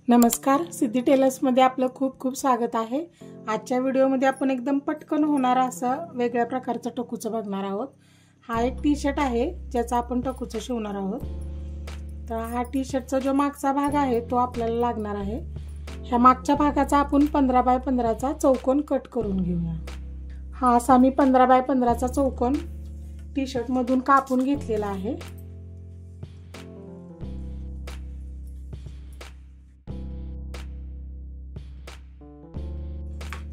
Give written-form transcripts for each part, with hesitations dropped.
नमस्कार, सिद्धी टेलर्समध्ये आपलं खूप खूप स्वागत आहे। आजच्या व्हिडिओमध्ये आपण एकदम पटकन होणारा असं वेगळ्या प्रकारचं टोकूचं बघणार आहोत। हा एक टी शर्ट आहे ज्याचा आपण टोकूचं शिवणार आहोत। तर हा टी शर्टचा जो मागचा भाग आहे तो आपल्याला लागणार आहे। ह्या मागच्या भागाचा आपण 15 बाय 15 चा चौकोन कट करून घेऊया। हा असा मी 15 बाय 15 चा चौकोन टी शर्ट मधून कापून घेतलेला आहे।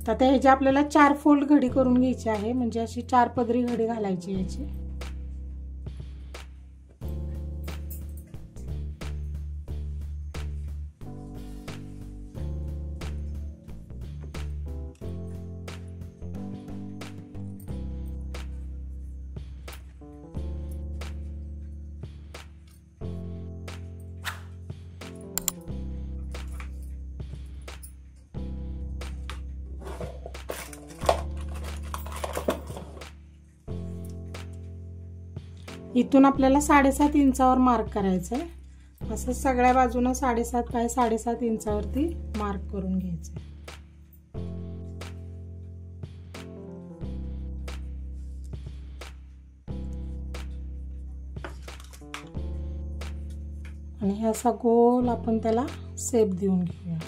आता ह्याची आपल्याला 4 फोल्ड घडी करून घ्यायची आहे, म्हणजे अशी 4 पदरी घडी घालायची याची। इथून आपल्याला 7.5 इंचावर मार्क करायचं आहे। असं सगळ्या बाजूने 7.5 बाय 7.5 इंचावरती मार्क करून घ्यायचं। आणि हे असा गोल आपण त्याला शेप देऊन घेऊया।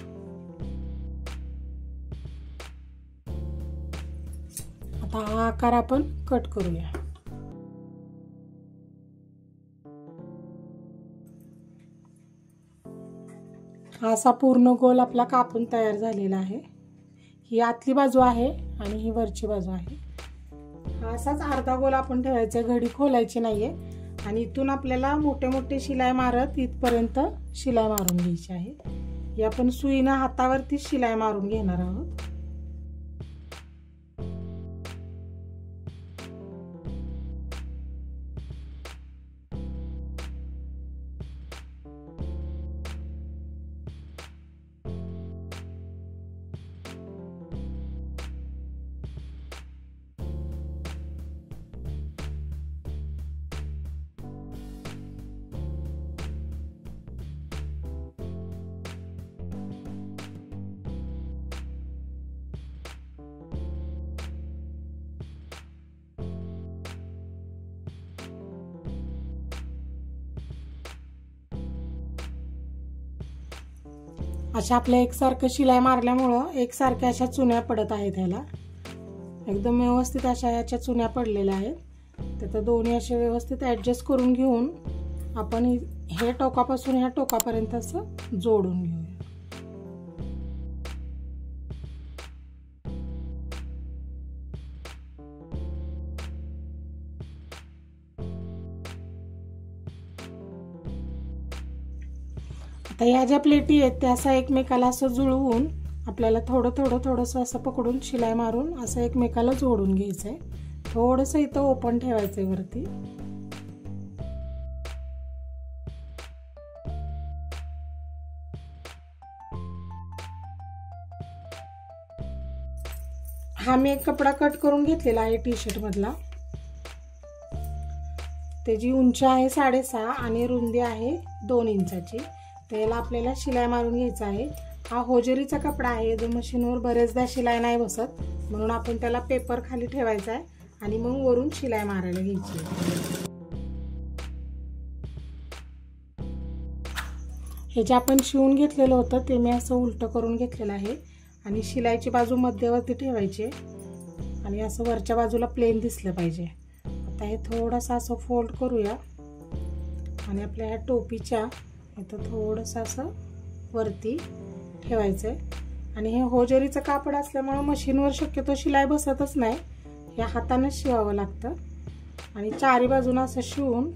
आता हा आकार आपण कट करूया। हा असा पूर्ण गोल आपला कापून तयार झालेला आहे। ही आतली बाजू आहे आणि ही वरची बाजू आहे। हा असाच अर्धा गोल आपण ठेवायचा, घडी खोलायची नाहीये। आणि इथून आपल्याला मोठे मोठे शिलाई मारत इथपर्यंत शिलाई मारून घ्यायची आहे। ही आपण सुईने हातावरती शिलाई मारून घेणार आहोत। अशा आपल्या एकसारखं शिलाई मारल्यामुळे एकसारख्या अशा चुन्या पडत आहेत। ह्याला एकदम व्यवस्थित अशा याच्या चुन्या पडलेल्या आहेत। तर दोन्ही असे व्यवस्थित ऍडजस्ट करून घेऊन आपण हे टोकापासून ह्या टोकापर्यंत असं जोडून घेऊया। आता ह्या ज्या प्लेटी आहेत त्या असं एकमेकाला असं जुळवून आपल्याला थोडंसं असं पकडून शिलाई मारून असं एकमेकाला जोडून घ्यायचंय। थोडंसं इथं ओपन ठेवायचंय वरती। हा मी एक कपडा कट करून घेतलेला आहे टी शर्ट मधला। त्याची उंची आहे 6.5 आणि रुंदी आहे 2 इंचाची। त्याला आपल्याला शिलाई मारून घ्यायचा आहे। हा होजरीचा कपडा आहे जो मशीनवर बरेचदा शिलाई नाही बसत, म्हणून आपण त्याला पेपर खाली ठेवायचा आहे आणि मग वरून शिलाई मारायला घ्यायची। हे जे आपण शिवून घेतलेलं होतं ते मी असं उलट करून घेतलेलं आहे आणि शिलाईची बाजू मध्यवर्ती ठेवायची आणि असं वरच्या बाजूला प्लेन दिसलं पाहिजे। आता हे थोडंसं असं फोल्ड करूया आणि आपल्या ह्या टोपीच्या इथं थोडंसं असं वरती ठेवायचंय। आणि हे होजरीचं कापड असल्यामुळे मशीनवर शक्यतो शिलाई बसतच नाही, या हाताने शिवावं लागतं। आणि चारी बाजूने असं शिवून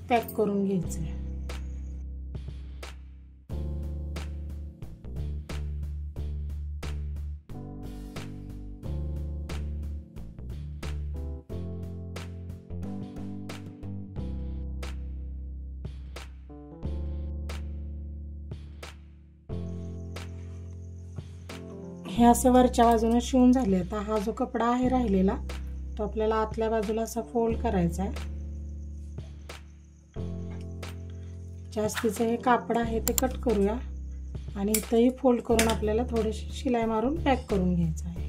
पॅक करून घ्यायचंय। हे असं वरच्या बाजूने शिवून झाले। आता हा जो कपडा आहे राहिलेला तो आपल्याला आतल्या बाजूला असा फोल्ड करायचा आहे। जास्तीचं हे कापड आहे ते कट करूया आणि इथंही फोल्ड करून आपल्याला थोडीशी शिलाई मारून पॅक करून घ्यायचं आहे।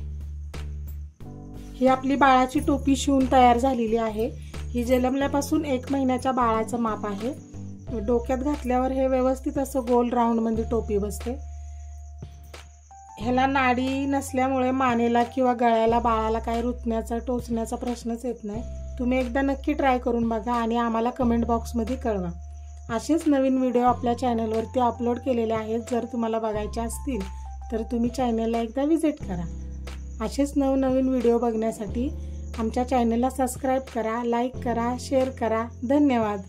ही आपली बाळाची टोपी शिवून तयार झालेली आहे। ही जन्मल्यापासून 1 महिन्याच्या बाळाचं माप आहे। डोक्यात घातल्यावर हे व्यवस्थित असं गोल राऊंड मध्ये टोपी बसते। ह्याला नाडी नसल्यामुळे मानेला किंवा गळ्याला बाळाला काय रुतण्याचा टोचण्याचा प्रश्नच येत नाही। तुम्ही एकदा नक्की ट्राय करून बघा आणि आम्हाला कमेंट बॉक्समध्ये कळवा। असेच नवीन व्हिडिओ आपल्या चॅनलवरती अपलोड केलेले आहेत। जर तुम्हाला बघायचे असतील तर तुम्ही चॅनलला एकदा व्हिजिट करा। असेच नवनवीन व्हिडिओ बघण्यासाठी आमच्या चॅनलला सबस्क्राईब करा, लाईक करा, शेअर करा। धन्यवाद।